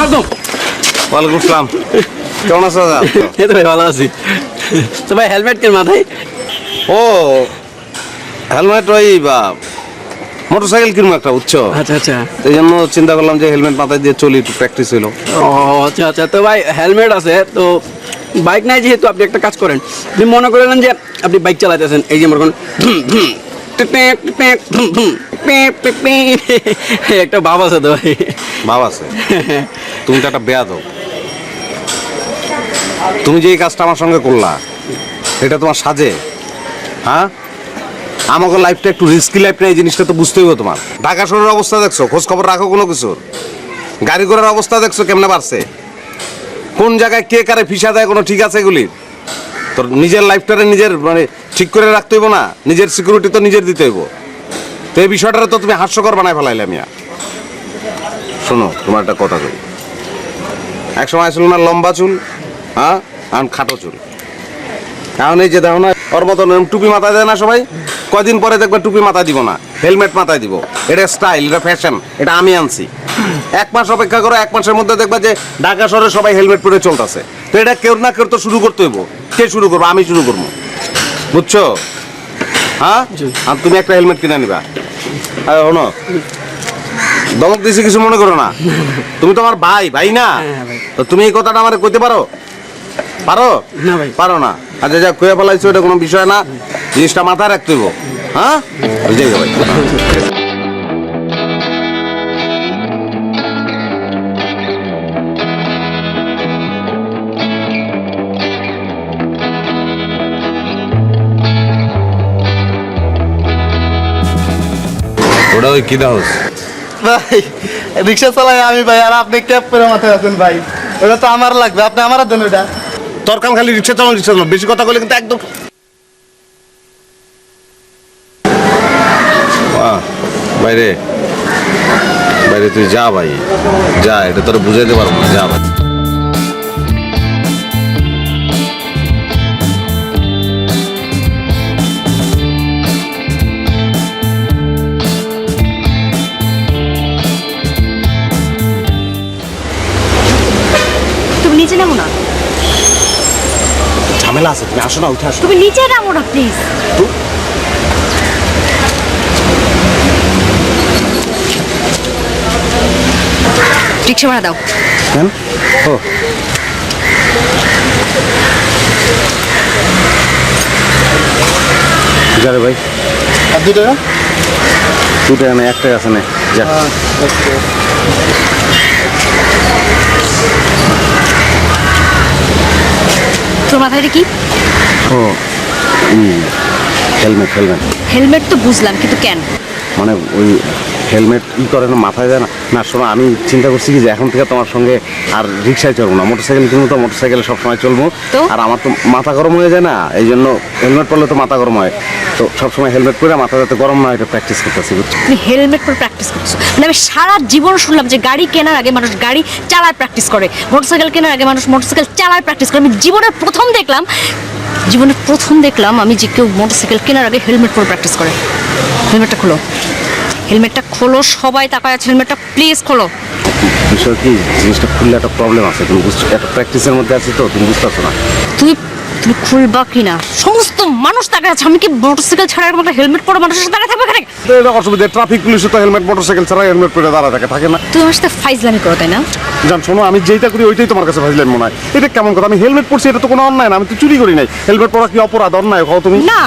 ওয়ালাইকুম আসসালাম। কেমন আছো দাদা? এই তো ভাই ভালো আছি। তো ভাই হেলমেট কেন মাথায়? ও হেলমেট ওই বা মোটরসাইকেল কিনবো একটা, বুঝছো? আচ্ছা আচ্ছা। এই জন্য চিন্তা করলাম যে হেলমেট মাথায় দিয়ে চলি, একটু প্র্যাকটিস হলো। ও আচ্ছা আচ্ছা। তো ভাই হেলমেট আছে তো বাইক নাই, যেহেতু আপনি একটা কাজ করেন, আপনি মনে করলেন যে আপনি বাইক চালাতেছেন, এই যে মনে করেন একটা ভাব আছে তো ভাই। ভাব আছে? তুমি তো একটা বেয়াদব। তুমি যে এই কাজটা আমার সঙ্গে করলা, এটা তোমার সাজে? হ্যাঁ, আমাকে লাইফটা একটু রিস্কি লাইফ না, এই জিনিসটা তো বুঝতেই হবে তোমার। ঢাকা শহরের অবস্থা দেখছো, খোঁজ খবর রাখো কোনো কিছুর? গাড়ি ঘোড়ার অবস্থা দেখছো কেমনে বাড়ছে? কোন জায়গায় কে কারে ফিসা দেয় কোনো ঠিক আছে এগুলির? তোর নিজের লাইফটারে নিজের মানে ঠিক করে রাখতে হইব না? নিজের সিকিউরিটি তো নিজের দিতে হইব। তো এই বিষয়টারে তো তুমি হাস্যকর বানায় ফেলাইলে মিয়া। শোনো, তোমার একটা কথা কই। এক সময় ছিল না লম্বা চুল, হ্যাঁ, আর খাটো চুল। এখন এই যে দেখো না, ওর মতন টুপি মাথায় দেয় না সবাই, কয়দিন পরে দেখবে টুপি মাথায় দিব না, হেলমেট মাথায় দিব। এটা স্টাইল, এটা ফ্যাশন, এটা আমি আনছি। 1 মাস অপেক্ষা করো, 1 মাসের মধ্যে দেখবা যে ঢাকা শহরে সবাই হেলমেট পরে চলতেছে। তো এটা কেউ না কেউ তো শুরু করতে হইব। কে শুরু করবো? আমি শুরু করবো, বুঝছো? হ্যাঁ, আর তুমি একটা হেলমেট কিনে নিবা। হ্যাঁ শোনো, দমক দিছি কিছু মনে করো না। তুমি তো আমার ভাই, ভাই না? তো তুমি এই কথাটা আমার কইতে পারো? পারো না ভাই। পারো না? আচ্ছা যা কয়ে ফেলাইছো, এটা কোনো বিষয় না, জিনিসটা মাথায় রাখতে হইব। হ্যাঁ, বুঝে গেছো ভাই। ওটা ওই কি দাও? ভাই রিক্সা চালাই আমি ভাই, আর আপনি ক্যাব করে মাথায় আছেন ভাই। ওটা তো আমার লাগবে, আপনি আমার দেন ওটা। তোর কাম খালি রিক্সা চালানো, রিক্সা চালানো, বেশি কথা বলে কিন্তু একদম। বাইরে বাইরে তুই যা ভাই, যা, এটা তোর বুঝাইতে পারবো না, যা ভাই। তুমি নিচে নামো না, ঝামেলা আছে, তুমি আসো না, উঠে আসো। তুমি নিচে নামো না প্লিজ। রিক্সা ভাড়া দাও। কেন? ও যা রে ভাই, আর 2 টাকা? 2 টাকা না, 1 টাকা আছে না, যা। তোর মাথায় এটা কি? ও হেলমেট, হেলমেট। হেলমেট তো বুঝলাম, কিন্তু কেন? মানে ওই হেলমেট ই করে না, মাথায় যায় না। না শোনো, আমি চিন্তা করছি কি যে এখন থেকে তোমার সঙ্গে আর রিক্সায় চলবো না, মোটরসাইকেল কিনবো, তো মোটরসাইকেলে সবসময় চলবো। তো? আর আমার তো মাথা গরম হয়ে যায় না, এই জন্য হেলমেট পরলে তো মাথা গরম হয়, তো সবসময় হেলমেট পরে মাথা যাতে গরম না হয় এটা প্র্যাকটিস করতেছি, বুঝছো? তুমি হেলমেট পরে প্র্যাকটিস করছো? মানে আমি সারা জীবন শুনলাম যে গাড়ি কেনার আগে মানুষ গাড়ি চালায় প্র্যাকটিস করে, মোটরসাইকেল কেনার আগে মানুষ মোটরসাইকেল চালায় প্র্যাকটিস করে। আমি জীবনের প্রথম দেখলাম আমি যে কেউ মোটরসাইকেল কেনার আগে হেলমেট পরে প্র্যাকটিস করে। হেলমেটটা খোলো, হেলমেটটা খোলো, সবাই তাকায় আছে, হেলমেটটা প্লিজ খোলো। বিষয় কি, জিনিসটা খুললে একটা প্রবলেম আছে, তুমি বুঝছো? একটা প্র্যাকটিসের মধ্যে আছি তো, তুমি বুঝতেছো না। তুমি খুলবা কিনা? সমস্ত মানুষ তাকায় আছে, আমি কি মোটরসাইকেল ছাড়া এরকম একটা হেলমেট পরে মানুষের সাথে দাঁড়ায় থাকবে এখানে? তো এটা অসুবিধা, ট্রাফিক পুলিশে তো হেলমেট, মোটরসাইকেল ছাড়া হেলমেট পরে দাঁড়া থাকে না? তুমি আমার সাথে ফাইজলামি করো, তাই না? জান শোনো, আমি যেটা করি ওইটাই তোমার কাছে ফাজলামি মনে হয়। এটা কেমন কথা? আমি হেলমেট পরছি, এটা তো কোনো অন্যায় না, আমি তো চুরি করি নাই। হেলমেট পরা কি অপরাধ, অন্যায় হও তুমি? না,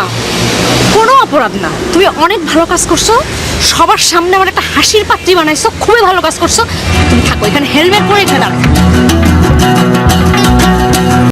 কোনো অপরাধ না। তুমি অনেক ভালো কাজ করছো, সবার সামনে আমার একটা হাসির পাত্রী বানাইছো, খুবই ভালো কাজ করছো। তুমি থাকো এখানে, হেলমেট পরে এখানে দাঁড়াও।